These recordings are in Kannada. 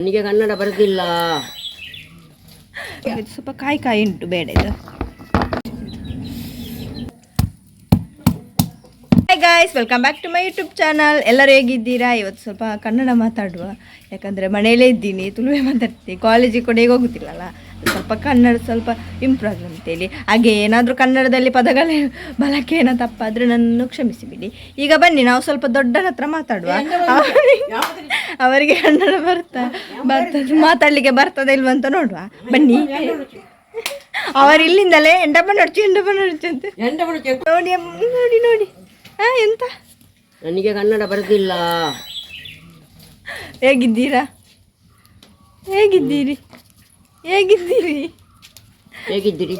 ನನಗೆ ಕನ್ನಡ ಬರುತ್ತಿಲ್ಲ. ಸ್ವಲ್ಪ ಕಾಯಿ ಉಂಟು, ಬೇಡ ಇದು. Hi guys, welcome back to my YouTube channel. ಎಲ್ಲರೂ ಹೇಗಿದ್ದೀರಾ? ಇವತ್ತು ಸ್ವಲ್ಪ ಕನ್ನಡ ಮಾತಾಡುವ, ಯಾಕಂದರೆ ಮನೆಯಲ್ಲೇ ಇದ್ದೀನಿ, ತುಳುವೆ ಮಾತಾಡ್ತೀನಿ. ಕಾಲೇಜಿಗೆ ಕೂಡ ಹೇಗೆ ಹೋಗುತ್ತಿಲ್ಲಲ್ಲ, ಸ್ವಲ್ಪ ಕನ್ನಡ ಸ್ವಲ್ಪ ಇಂಪ್ರೂವ್ ಆಗಲಿ ಅಂತೇಳಿ. ಹಾಗೆ ಏನಾದರೂ ಕನ್ನಡದಲ್ಲಿ ಪದಗಳ ಬಳಕೆ ಏನೋ ತಪ್ಪಾದರೆ ನನ್ನನ್ನು ಕ್ಷಮಿಸಿಬಿಡಿ. ಈಗ ಬನ್ನಿ ನಾವು ಸ್ವಲ್ಪ ದೊಡ್ಡನ ಹತ್ರ ಮಾತಾಡುವ. ಅವರಿಗೆ ಕನ್ನಡ ಬರ್ತದೆ ಮಾತಾಡಲಿಕ್ಕೆ ಬರ್ತದೆ ಇಲ್ವ ಅಂತ ನೋಡುವ, ಬನ್ನಿ. ಅವರು ಇಲ್ಲಿಂದಲೇ ಎಂಡಪ್ಪ ನೋಡ್ಚು ಅಂತ ನೋಡಿ ನೋಡಿ ನೋಡಿ. ಎಂತ? ನನಗೆ ಕನ್ನಡ ಬರುತ್ತಿಲ್ಲ. ಹೇಗಿದ್ದೀರಾ? ಹೇಗಿದ್ದೀರಿ? ಹೇಗಿದ್ದೀರಿ? ಹೇಗಿದ್ದೀರಿ?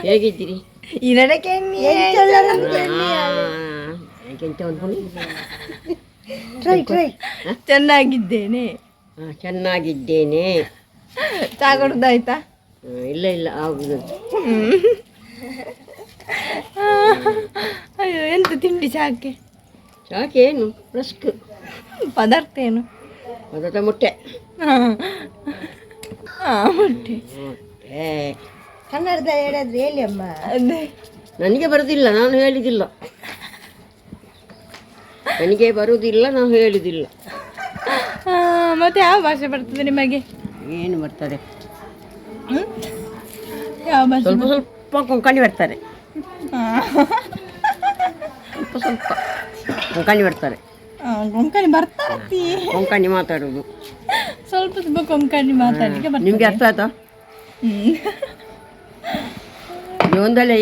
ಹೇಗಿದ್ದೀರಿ? ಚೆನ್ನಾಗಿದ್ದೇನೆ. ಚೆನ್ನಾಗಿದ್ದೇನೆ. ಚಾ ಕುಡ್ದಾಯ್ತಾ? ಇಲ್ಲ ಇಲ್ಲ ಆಗುದು. ಅಯ್ಯೋ, ಎಂತ ತಿಂಡಿ ಚಾಕೆ? ಚಾಕೆ ಏನು? ರಸ್ಕ್. ಪದಾರ್ಥ ಏನು? ಪದಾರ್ಥ ಮೊಟ್ಟೆ. ಮೊಟ್ಟೆ. ಕನ್ನಡದಲ್ಲಿ ಹೇಳಿದ್ರೆ ಹೇಳಿ ಅಮ್ಮ. ಅದೇ ನನಗೆ ಬರುವುದಿಲ್ಲ, ನಾನು ಹೇಳಿದಿಲ್ಲ. ನನಗೆ ಬರುವುದಿಲ್ಲ, ನಾನು ಹೇಳಿದಿಲ್ಲ. ಮತ್ತೆ ಯಾವ ಭಾಷೆ ಬರ್ತದೆ ನಿಮಗೆ? ಏನು ಬರ್ತದೆ? ಯಾವ ಭಾಷೆ? ಸ್ವಲ್ಪ ಸ್ವಲ್ಪ ಕೊಂಕಣಿ ಬರ್ತಾರೆ. ಸ್ವಲ್ಪ ಸ್ವಲ್ಪ ಕೊಂಕಣಿ ಬರ್ತಾರೆ. ಕೊಂಕಣಿ ಬರ್ತಾರೆ. ಕೊಂಕಣಿ ಮಾತಾಡೋದು ಸ್ವಲ್ಪ ಸ್ವಲ್ಪ ಕೊಂಕಣಿ ಮಾತಾಡಲಿಕ್ಕೆ ಬರ್ತದೆ. ನಿಮ್ಗೆ ಅರ್ಥ ಆಯ್ತಾ? ಒಂದಲೇ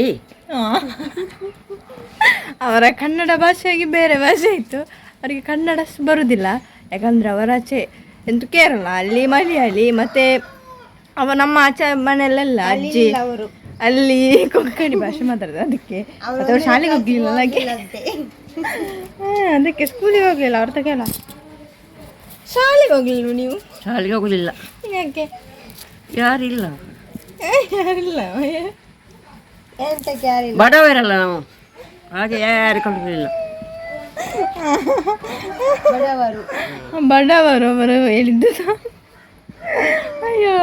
ಅವರ ಕನ್ನಡ ಭಾಷೆಯಾಗಿ ಬೇರೆ ಭಾಷೆ ಇತ್ತು, ಅವರಿಗೆ ಕನ್ನಡ ಬರುವುದಿಲ್ಲ. ಯಾಕಂದರೆ ಅವರ ಆಚೆ ಎಂತ ಕೇರಳ, ಅಲ್ಲಿ ಮಲಯಾಳಿ, ಮತ್ತು ನಮ್ಮ ಆಚೆ ಮನೆಯಲ್ಲೆಲ್ಲ ಅಜ್ಜಿ ಅವರು ಅಲ್ಲಿ ಕೊಂಕಣಿ ಭಾಷೆ ಮಾತಾಡೋದು. ಅದಕ್ಕೆ ಅಥವಾ ಶಾಲೆಗೆ ಹೋಗ್ಲಿಲ್ಲ, ಅದಕ್ಕೆ ಸ್ಕೂಲಿಗೆ ಹೋಗ್ಲಿಲ್ಲ. ಅವ್ರ ತಗೆಲ್ಲ ಶಾಲೆಗೆ ಹೋಗ್ಲಿಲ್ಲ ನೀವು? ಶಾಲೆಗೆ ಹೋಗಲಿಲ್ಲ. ಯಾಕೆ? ಯಾರಿಲ್ಲ. ಯಾರಿಲ್ಲ? ಎಂತಕ್ಕೆ ಯಾರಿಲ್ಲ? ಬಡವರಲ್ಲ ನಾವು, ಹಾಗೆ ಯಾರು ಕಲಿಸಲಿಲ್ಲ. ಬಡವರು ಅವರು ಹೇಳಿದ್ದು. ಅಯ್ಯೋ,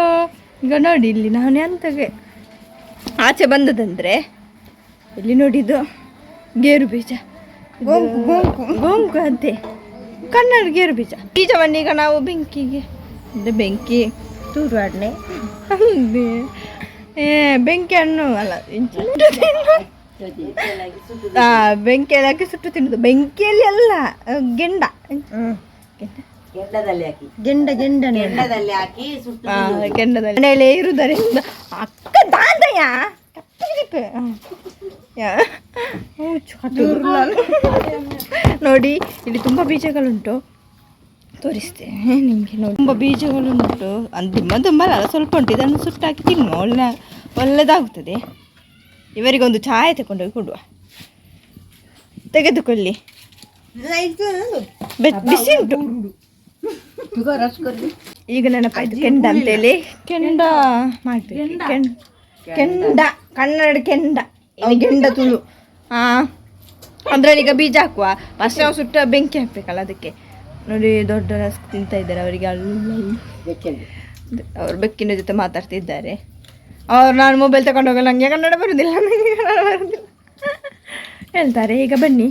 ಈಗ ನೋಡಿ ಇಲ್ಲಿ ನಾನು ಎಂತಗೆ ಆಚೆ ಬಂದದಂದರೆ, ಇಲ್ಲಿ ನೋಡಿದ್ದು ಗೇರು ಬೀಜ, ಗೋಂಕು ಅಂತೆ ಕನ್ನಡ ಗೇರು ಬೀಜವನ್ನು ಈಗ ನಾವು ಬೆಂಕಿಗೆ ಬೆಂಕಿ ತೂರಾಡ್ನೆ ಬೆಂಕಿ ಹಣ್ಣು ಅಲ್ಲ, ಬೆಂಕಿಯಲ್ಲಿ ಹಾಕಿ ಸುಟ್ಟು ತಿನ್ನೋದು. ಬೆಂಕಿಯಲ್ಲಿ ಅಲ್ಲ, ಗೆಂಡ ಗೆಂಡದಲ್ಲಿ ಹಾಕಿ ಕೆಂಡದಲ್ಲಿ ಮನೆಯಲ್ಲೇ ಇರುವುದರಿಂದ ಅಕ್ಕ ದಾದಯ ನೋಡಿ, ಇಲ್ಲಿ ತುಂಬ ಬೀಜಗಳುಂಟು, ತೋರಿಸ್ತೇನೆ ನಿಮಗೆ. ನೋಡಿ, ತುಂಬ ಬೀಜಗಳುಂಟು. ತುಂಬ ಅಲ್ಲ, ಸ್ವಲ್ಪ ಉಂಟು. ಇದನ್ನು ಸುಟ್ಟಾಕಿ ತಿನ್ನುವ, ಒಳ್ಳೆಯದಾಗುತ್ತದೆ. ಇವರಿಗೊಂದು ಚಾಯ್ ತಗೊಂಡೋಗಿ ಕೊಡುವ. ತೆಗೆದುಕೊಳ್ಳಿ, ಬಿಸಿ ಉಂಟು. ಈಗ ನೆನಪಾಯ್ತು, ಕೆಂಡ ಅಂತೇಳಿ. ಕೆಂಡ ಮಾಡ್ತೀವಿ. ಕೆಂಡ ಕನ್ನಡ ಕೆಂಡ, ಗೆಂಡ ತುಳು. ಅದರಲ್ಲಿ ಈಗ ಬೀಜ ಹಾಕುವ. ಫಸ್ಟ್ ನಾವು ಸುಟ್ಟ ಬೆಂಕಿ ಹಾಕ್ಬೇಕಲ್ಲ, ಅದಕ್ಕೆ. ನೋಡಿ, ದೊಡ್ಡ ರಸ್ಕ್ ತಿಂತ ಇದ್ದಾರೆ. ಅವರಿಗೆ ಅವರು ಬೆಕ್ಕಿನ ಜೊತೆ ಮಾತಾಡ್ತಿದ್ದಾರೆ. ಅವ್ರು ನಾನು ಮೊಬೈಲ್ ತಗೊಂಡು ಹೋಗಲ್ಲ, ನನಗೆ ಕನ್ನಡ ಬರುವುದಿಲ್ಲ, ನನಗೆ ಕನ್ನಡ ಬರುವುದಿಲ್ಲ ಹೇಳ್ತಾರೆ. ಈಗ ಬನ್ನಿ,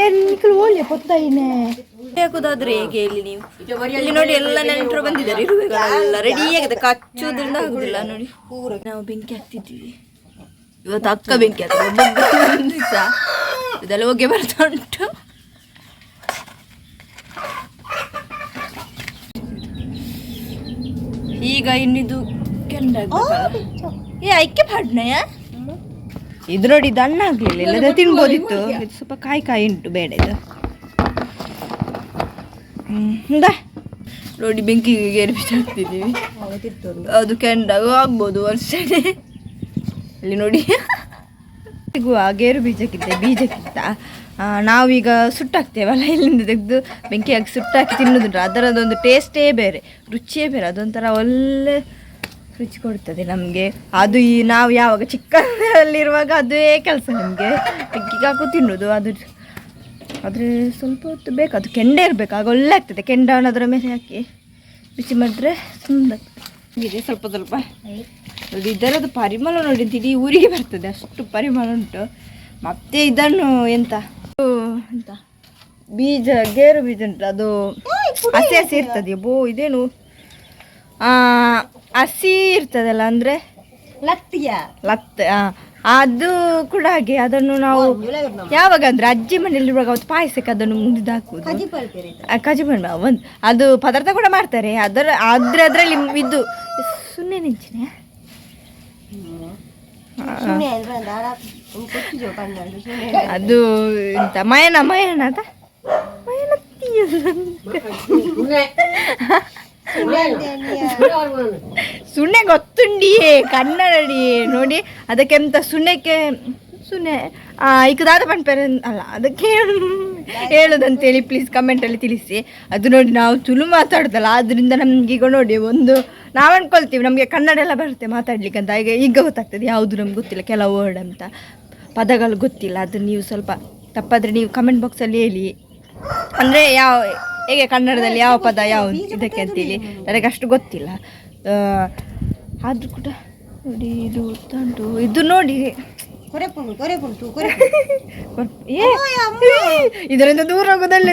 ಏನಿಕಲು ಓಲಿ ಪೊತ್ತಾಯಿನೇ ಹಾಕೋದಾದ್ರೆ ಹೇಗೆ ಇಲ್ಲಿ ನೀವು? ಇಲ್ಲಿ ನೋಡಿ, ಎಲ್ಲ ನೆಂಟರು ಬಂದಿದ್ದಾರೆ, ಇರುವೆಗಳೆಲ್ಲ ರೆಡಿ ಆಗಿದೆ. ಕಚ್ಚೋದ್ರಿಂದ ಆಗುದಿಲ್ಲ ನೋಡಿ. ನಾವು ಬೆಂಕಿ ಹಾಕ್ತಿದ್ದೀವಿ ಇವತ್ತು. ಅಕ್ಕ ಬೆಂಕಿ ಹಾಕ್ತಾರೆ ದಿವಸ, ಇದೆಲ್ಲ ಹೋಗಿ ಬರ್ತಾ ಉಂಟು. ಈಗ ಇನ್ನಿದು ಕೆಂಡ ಐಕ್ಯ ಪಾಡ್ನಯ. ಇದು ನೋಡಿ, ಇದು ಅನ್ನ ಆಗ್ಲಿಲ್ಲ, ಇಲ್ಲದ ತಿನ್ಬೋದಿತ್ತು. ಇದು ಸ್ವಲ್ಪ ಕಾಯಿ ಉಂಟು, ಬೇಡ ಇದು. ನೋಡಿ, ಬೆಂಕಿಗೆ ಗೇರು ಬೀಜ ಹಾಕ್ತಿದ್ದೀವಿ. ಅದು ಕೆಂಡ ಆಗ್ಬೋದು ವರ್ಷನೇ. ಅಲ್ಲಿ ನೋಡಿ, ಗೇರು ಬೀಜಕ್ಕಿಂತ ನಾವೀಗ ಸುಟ್ಟಾಕ್ತೇವಲ್ಲ, ಇಲ್ಲಿಂದ ತೆಗೆದು ಬೆಂಕಿ ಹಾಕಿ ಸುಟ್ಟಾಕಿ ತಿನ್ನೋದುಂಟು. ಅದರದೊಂದು ಟೇಸ್ಟೇ ಬೇರೆ, ರುಚಿಯೇ ಬೇರೆ. ಅದೊಂಥರ ಒಳ್ಳೆ ರುಚಿ ಕೊಡ್ತದೆ ನಮಗೆ. ಅದು ನಾವು ಯಾವಾಗ ಚಿಕ್ಕಲ್ಲಿರುವಾಗ ಅದೇ ಕೆಲಸ ನಮಗೆ, ಬೆಂಕಿಗೆ ಹಾಕು ತಿನ್ನೋದು. ಅದು ಆದರೆ ಸ್ವಲ್ಪ ಹೊತ್ತು ಬೇಕು, ಅದು ಕೆಂಡ ಇರಬೇಕು, ಆಗ ಒಳ್ಳೆ ಆಗ್ತದೆ. ಕೆಂಡವನ್ನು ಅದರ ಮೇಲೆ ಹಾಕಿ ಬಿಸಿ ಮಾಡಿದ್ರೆ ಸುಂದರ ಇದೆ. ಸ್ವಲ್ಪ ಸ್ವಲ್ಪ ನೋಡಿ, ಇದರದ್ದು ಪರಿಮಳ ನೋಡಿ ಇಡೀ ಊರಿಗೆ ಬರ್ತದೆ, ಅಷ್ಟು ಪರಿಮಳ ಉಂಟು. ಮತ್ತೆ ಇದನ್ನು ಎಂತ ಬೀಜ, ಗೇರು ಬೀಜ ಉಂಟು, ಅದು ಹಸಿ ಹಸಿ ಇರ್ತದೆ. ಇದೇನು ಹಸಿ ಇರ್ತದಲ್ಲ, ಅಂದರೆ ಲತ್ತ ಅದು ಕೂಡ ಹಾಗೆ. ಅದನ್ನು ನಾವು ಯಾವಾಗ ಅಂದರೆ ಅಜ್ಜಿ ಮನೆಯಲ್ಲಿರುವಾಗ ಅವತ್ತು ಪಾಯಸಕ್ಕೆ ಅದನ್ನು ಮುಂದಿದ್ದು ಹಾಕುವುದು. ಕಜಿಬಣ್ಣ ಒಂದು ಅದು ಪದಾರ್ಥ ಕೂಡ ಮಾಡ್ತಾರೆ. ಅದರಲ್ಲಿ ಇದು ಸುನ್ನೆ ನೆಂಚಿನ ಅದು ಎಂತ ಮಯನ ಅದ ಸುಣ್ಣೆ ಗೊತ್ತುಂಡಿಯೇ ಕನ್ನಡಡಿಯೇ ನೋಡಿ. ಅದಕ್ಕೆ ಎಂತ ಸುಣ್ಣಕ್ಕೆ ಸುಣ್ಣೆ ಈಕದಾದ ಪಂಪೇರ ಅಲ್ಲ, ಅದಕ್ಕೆ ಹೇಳೋದಂತೇಳಿ ಪ್ಲೀಸ್ ಕಮೆಂಟಲ್ಲಿ ತಿಳಿಸಿ. ಅದು ನೋಡಿ ನಾವು ತುಳು ಮಾತಾಡೋದಲ್ಲ, ಅದರಿಂದ ನಮಗೀಗ ನೋಡಿ ಒಂದು ನಾವು ಅನ್ಕೊಳ್ತೀವಿ ನಮಗೆ ಕನ್ನಡ ಎಲ್ಲ ಬರುತ್ತೆ ಮಾತಾಡ್ಲಿಕ್ಕೆ ಅಂತ. ಈಗ ಗೊತ್ತಾಗ್ತದೆ ಯಾವುದು ನಮ್ಗೆ ಗೊತ್ತಿಲ್ಲ, ಕೆಲವು ವರ್ಡ್ ಅಂತ ಪದಗಳು ಗೊತ್ತಿಲ್ಲ. ಅದು ನೀವು ಸ್ವಲ್ಪ ತಪ್ಪಾದರೆ ನೀವು ಕಮೆಂಟ್ ಬಾಕ್ಸಲ್ಲಿ ಹೇಳಿ, ಅಂದರೆ ಹೇಗೆ ಕನ್ನಡದಲ್ಲಿ ಯಾವ ಪದ ಯಾವುದು ಇದಕ್ಕೆ ಅಂತೇಳಿ ನನಗೆ ಅಷ್ಟು ಗೊತ್ತಿಲ್ಲ. ಆದರೂ ಕೂಡ ನೋಡಿ ಇದು ಉಂಟು, ಇದು ನೋಡಿ ಇದರಿಂದ ದೂರ ಆಗೋದಲ್ಲೇ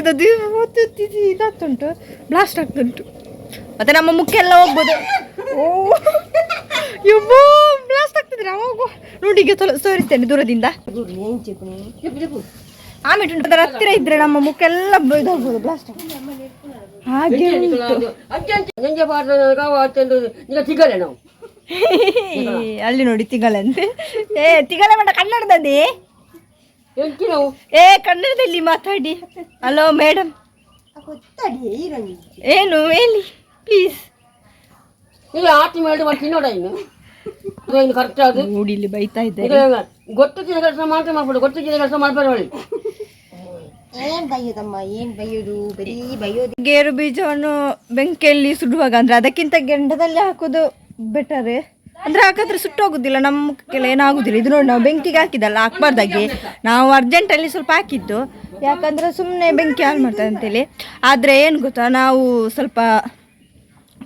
ಇದಾಗ್ತುಂಟು, ಬ್ಲಾಸ್ಟ್ ಆಗ್ತುಂಟು. ಮತ್ತೆ ನಮ್ಮ ಮುಖ ಎಲ್ಲ ಹೋಗ್ಬೋದು. ಬ್ಲಾಸ್ಟ್ ಆಗ್ತದೆ. ನಾವು ಹೋಗುವ ನೋಡಿ, ಈಗ ತೋರಿಸ್ತೇನೆ ದೂರದಿಂದ. ಆಮೇಲೆ ಉಂಟು ಅದರ ಹತ್ತಿರ ಇದ್ರೆ ನಮ್ಮ ಮುಖ ಎಲ್ಲ ಇದಾಗ್ಬೋದು, ಬ್ಲಾಸ್ಟ್ ಆಗ್ತದೆ. ಹಾಗೆ ಅಲ್ಲಿ ನೋಡಿ ತಿಗಳಂತೆ. ತಿಗಳೆ ಮಾಡ ಕನ್ನಡದಲ್ಲಿ ಕನ್ನಡದಲ್ಲಿ ಮಾತಾಡಿ. ಹಲೋ ಮೇಡಮ್, ಏನು ಹೇಳಿ ಪ್ಲೀಸ್. ನೋಡಿ ಇಲ್ಲಿ ಬೈತಾ ಇದ್ದಾರೆ. ಗೇರು ಬೀಜವನ್ನು ಬೆಂಕಿಯಲ್ಲಿ ಸುಡುವಾಗ ಅಂದ್ರೆ ಅದಕ್ಕಿಂತ ಗೆಂಡದಲ್ಲಿ ಹಾಕೋದು ಬೆಟರ್. ಅಂದ್ರೆ ಹಾಕಿದ್ರೆ ಸುಟ್ಟೋಗುದಿಲ್ಲ, ನಮ್ಮ ಮುಖಕ್ಕೆಲ್ಲ ಏನಾಗುದಿಲ್ಲ. ಇದು ನೋಡಿ ನಾವು ಬೆಂಕಿಗೆ ಹಾಕಿದಲ್ಲ, ಹಾಕ್ಬಾರ್ದಾಗಿ ನಾವು ಅರ್ಜೆಂಟಲ್ಲಿ ಸ್ವಲ್ಪ ಹಾಕಿದ್ದು, ಯಾಕಂದ್ರೆ ಸುಮ್ಮನೆ ಬೆಂಕಿ ಹಾಳು ಮಾಡ್ತದೆ ಅಂತೇಳಿ. ಆದರೆ ಏನು ಗೊತ್ತಾ, ನಾವು ಸ್ವಲ್ಪ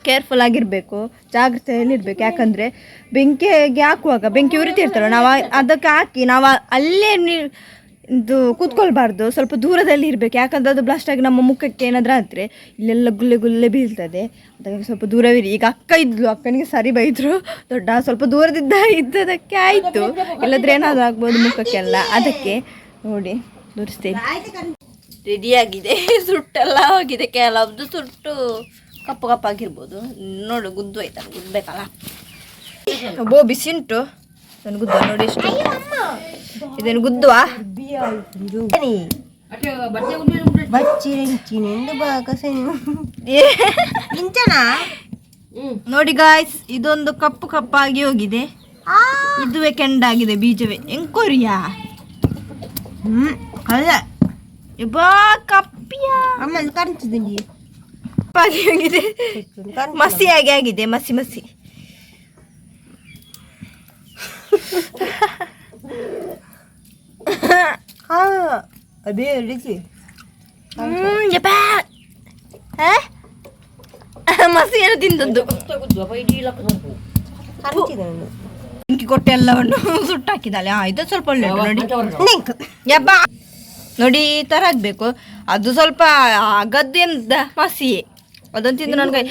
ಕೇರ್ಫುಲ್ ಆಗಿರಬೇಕು, ಜಾಗ್ರತೆಯಲ್ಲಿರಬೇಕು. ಯಾಕಂದರೆ ಬೆಂಕಿಗೆ ಹಾಕುವಾಗ ಬೆಂಕಿ ಉರಿತಿರ್ತಾರೋ ನಾವು ಅದಕ್ಕೆ ಹಾಕಿ ನಾವು ಅಲ್ಲೇ ಇದು ಕೂತ್ಕೊಳ್ಬಾರ್ದು, ಸ್ವಲ್ಪ ದೂರದಲ್ಲಿ ಇರಬೇಕು. ಯಾಕಂದರೆ ಅದು ಬ್ಲಾಸ್ಟ್ ಆಗಿ ನಮ್ಮ ಮುಖಕ್ಕೆ ಏನಾದರೂ ಆದರೆ ಇಲ್ಲೆಲ್ಲ ಗುಲ್ಲೆ ಗುಲ್ಲೆ ಬೀಳ್ತದೆ. ಅದಕ್ಕೆ ಸ್ವಲ್ಪ ದೂರವಿರಿ. ಈಗ ಅಕ್ಕ ಇದ್ಲು, ಅಕ್ಕನಿಗೆ ಸರಿ ಬೈದರು, ದೊಡ್ಡ ಸ್ವಲ್ಪ ಇದ್ದದಕ್ಕೆ ಆಯಿತು, ಇಲ್ಲದ್ರೆ ಏನಾದರೂ ಆಗ್ಬೋದು ಮುಖಕ್ಕೆಲ್ಲ. ಅದಕ್ಕೆ ನೋಡಿ ತೋರಿಸ್ತೇನೆ. ರೆಡಿಯಾಗಿದೆ, ಸುಟ್ಟೆಲ್ಲ ಹೋಗಿದೆ, ಕೆಲವ್ದು ಸುಟ್ಟು ಕಪ್ಪು ಕಪ್ಪಾಗಿರ್ಬೋದು. ನೋಡು ಗುದ್ದು ಆಯ್ತಾ, ಗುದ್ದಬೇಕಲ್ಲ. ಬಿಸಿ ಉಂಟು, ನಾನು ಗುದ್ದ ನೋಡಿ ಎಷ್ಟು. ಇದೇನು ಗುದ್ದುವಾ? ನೋಡಿ ಗಾಯ್ಸ್, ಇದೊಂದು ಕಪ್ಪು ಕಪ್ಪಾಗಿ ಹೋಗಿದೆ. ಇದುವೇ ಕೆಂಡಾಗಿದೆ, ಬೀಜವೇ ಎಂಕೋರಿಯಾ. ಅಲ್ಲ ಕಪ್ಪಿಯ ಆಮೇಲೆ ಕಾಣಿಸ್ತಿದ್ದೀನಿ. ಕಪ್ಪಾಗಿ ಹೋಗಿದೆ, ಮಸಿಯಾಗಿ ಆಗಿದೆ, ಮಸಿ ಮಸಿ. ಅದೇ ಮಸಿ ಏನು ತಿಂದದ್ದು. ಬೆಂಕಿ ಕೊಟ್ಟೆ ಎಲ್ಲವನ್ನು ಸುಟ್ಟಾಕಿದ್ದಾಳೆ. ಇದು ಸ್ವಲ್ಪ ಒಳ್ಳೆ ನೋಡಿ. ಯಬ್ಬ ನೋಡಿ, ಈ ಥರ ಆಗಬೇಕು. ಅದು ಸ್ವಲ್ಪ ಗದ್ದೆಂದ ಮಸಿ ಅದನ್ನು ತಿಂದು ನನಗೆ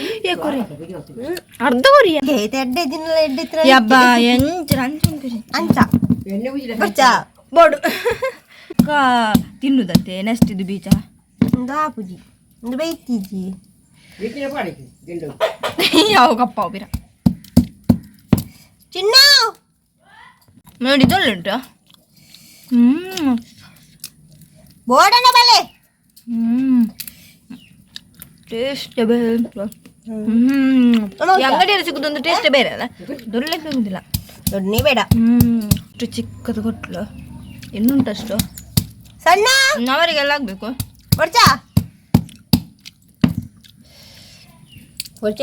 ಕೊರಿ ಅರ್ಧ ಕೊರಿ ಯಬ್ಬ ಬೋಡು ತಿನ್ನುದಂತೆ. ನೆಕ್ಸ್ಟ್ ಇದು ಬೀಜ ಪೂಜಿ ಬೈತೀಜಿ ಯಾವ ಕಪ್ಪ ಬಿರ ಚಿನ್ನ ನೋಡಿ ಉಂಟು. ಬೋಡನ ಬಲೆ ಟೇಸ್ಟ್ ಅಂಗಡಿಯಲ್ಲಿ ಸಿಗುದೊಂದು ಟೇಸ್ಟ್ ಬೇರೆ ಅಲ್ಲ, ದೊಡ್ಡ ಸಿಗುದಿಲ್ಲ. ದೊಡ್ಡನೇ ಬೇಡ, ಅಷ್ಟು ಚಿಕ್ಕದು ಕೊಟ್ಲು. ಇನ್ನುಂಟಷ್ಟು ಸಣ್ಣ ಅವರಿಗೆಲ್ಲ ಆಗ್ಬೇಕು. ಹೊಡ್ಚ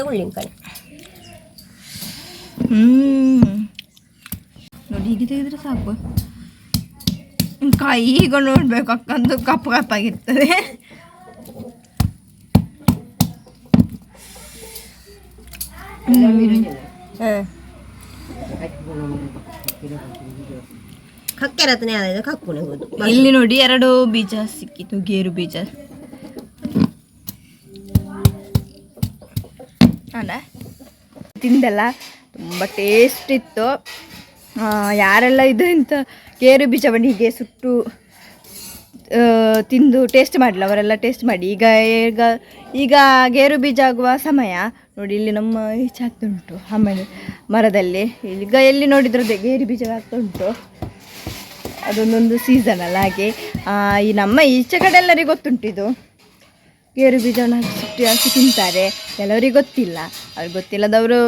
ಹುಳ್ಳಿಂಕಾಯಿ ನೋಡಿ, ಹೀಗೆ ತೆಗೆದ್ರೆ ಸಾಕು. ಈಗ ನೋಡ್ಬೇಕು ಅಕ್ಕಂದು ಕಪ್ಪು ಕಪ್ಪಾಗಿರ್ತದೆ. ಕಕ್ಕೆ ರತ್ನೆ ಆದ ಕಕ್ಕುನೆ ಹೋದು. ಇಲ್ಲಿ ನೋಡಿ 2 ಬೀಜ ಸಿಕ್ಕಿತು, ಗೇರು ಬೀಜ. ಅಲ್ಲ ತಿಂದಲ್ಲ, ತುಂಬ ಟೇಸ್ಟ್ ಇತ್ತು. ಯಾರೆಲ್ಲ ಇದರಿಂದ ಗೇರು ಬೀಜವನ್ನು ಹೀಗೆ ಸುಟ್ಟು ತಿಂದು ಟೇಸ್ಟ್ ಮಾಡಲಿಲ್ಲ ಅವರೆಲ್ಲ ಟೇಸ್ಟ್ ಮಾಡಿ. ಈಗ ಈಗ ಈಗ ಗೇರು ಬೀಜ ಆಗುವ ಸಮಯ ನೋಡಿ. ಇಲ್ಲಿ ನಮ್ಮ ಈಚೆ ಆಗ್ತಾ ಉಂಟು ಆಮೇಲೆ ಮರದಲ್ಲಿ. ಈಗ ಎಲ್ಲಿ ನೋಡಿದ್ರು ಗೇರು ಬೀಜ ಆಗ್ತಾ ಉಂಟು. ಅದೊಂದೊಂದು ಸೀಸನ್ ಅಲ್ಲ. ಹಾಗೆ ಈ ನಮ್ಮ ಈಚೆ ಕಡೆ ಎಲ್ಲರಿಗೂ ಗೊತ್ತುಂಟು ಇದು ಗೇರು ಬೀಜವನ್ನು ಹಾಕಿ ತಿಂತಾರೆ. ಕೆಲವರಿಗೆ ಗೊತ್ತಿಲ್ಲ. ಅವ್ರಿಗೆ ಗೊತ್ತಿಲ್ಲದವರು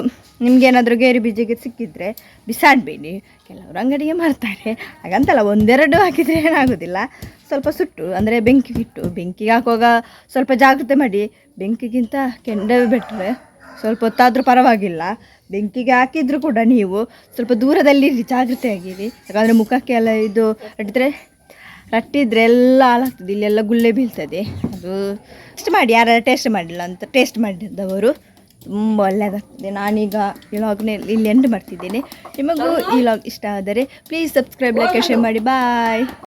ನಿಮಗೇನಾದರೂ ಗೇರು ಬೀಜಕ್ಕೆ ಸಿಕ್ಕಿದರೆ ಬಿಸಾಡಬೇಡಿ. ಕೆಲವರು ಅಂಗಡಿಗೆ ಮಾರ್ತಾರೆ. ಹಾಗಂತಲ್ಲ, 1-2 ಹಾಕಿದರೆ ಏನಾಗೋದಿಲ್ಲ. ಸ್ವಲ್ಪ ಸುಟ್ಟು ಅಂದರೆ ಬೆಂಕಿಗೆ ಹಾಕುವಾಗ ಸ್ವಲ್ಪ ಜಾಗ್ರತೆ ಮಾಡಿ. ಬೆಂಕಿಗಿಂತ ಕೆಂಡವೇ ಬೆಟ್ರೆ. ಸ್ವಲ್ಪ ಹೊತ್ತಾದರೂ ಪರವಾಗಿಲ್ಲ. ಬೆಂಕಿಗೆ ಹಾಕಿದರೂ ಕೂಡ ನೀವು ಸ್ವಲ್ಪ ದೂರದಲ್ಲಿರಿ, ಜಾಗ್ರತೆಯಾಗಿರಿ. ಯಾಕಂದರೆ ಮುಖಕ್ಕೆ ಎಲ್ಲ ಇದು ರಟ್ಟಿದ್ರೆ ಎಲ್ಲ ಹಾಳಾಗ್ತದೆ. ಇಲ್ಲೆಲ್ಲ ಗುಳ್ಳೆ ಬೀಳ್ತದೆ. ಅದು ಟೇಸ್ಟ್ ಮಾಡಿ, ಯಾರು ಟೇಸ್ಟ್ ಮಾಡಿಲ್ಲ ಅಂತ ಟೇಸ್ಟ್ ಮಾಡಿದ್ದವರು ತುಂಬ ಒಳ್ಳೆಯದಾಗ್ತದೆ. ನಾನೀಗ ಈ ವ್ಲಾಗ್ನ ಇಲ್ಲಿ ಎಂಡ್ ಮಾಡ್ತಿದ್ದೇನೆ. ನಿಮಗೂ ಈ ವ್ಲಾಗ್ ಇಷ್ಟ ಆದರೆ ಪ್ಲೀಸ್ ಸಬ್ಸ್ಕ್ರೈಬ್, ಲೈಕ್, ಶೇರ್ ಮಾಡಿ. ಬಾಯ್.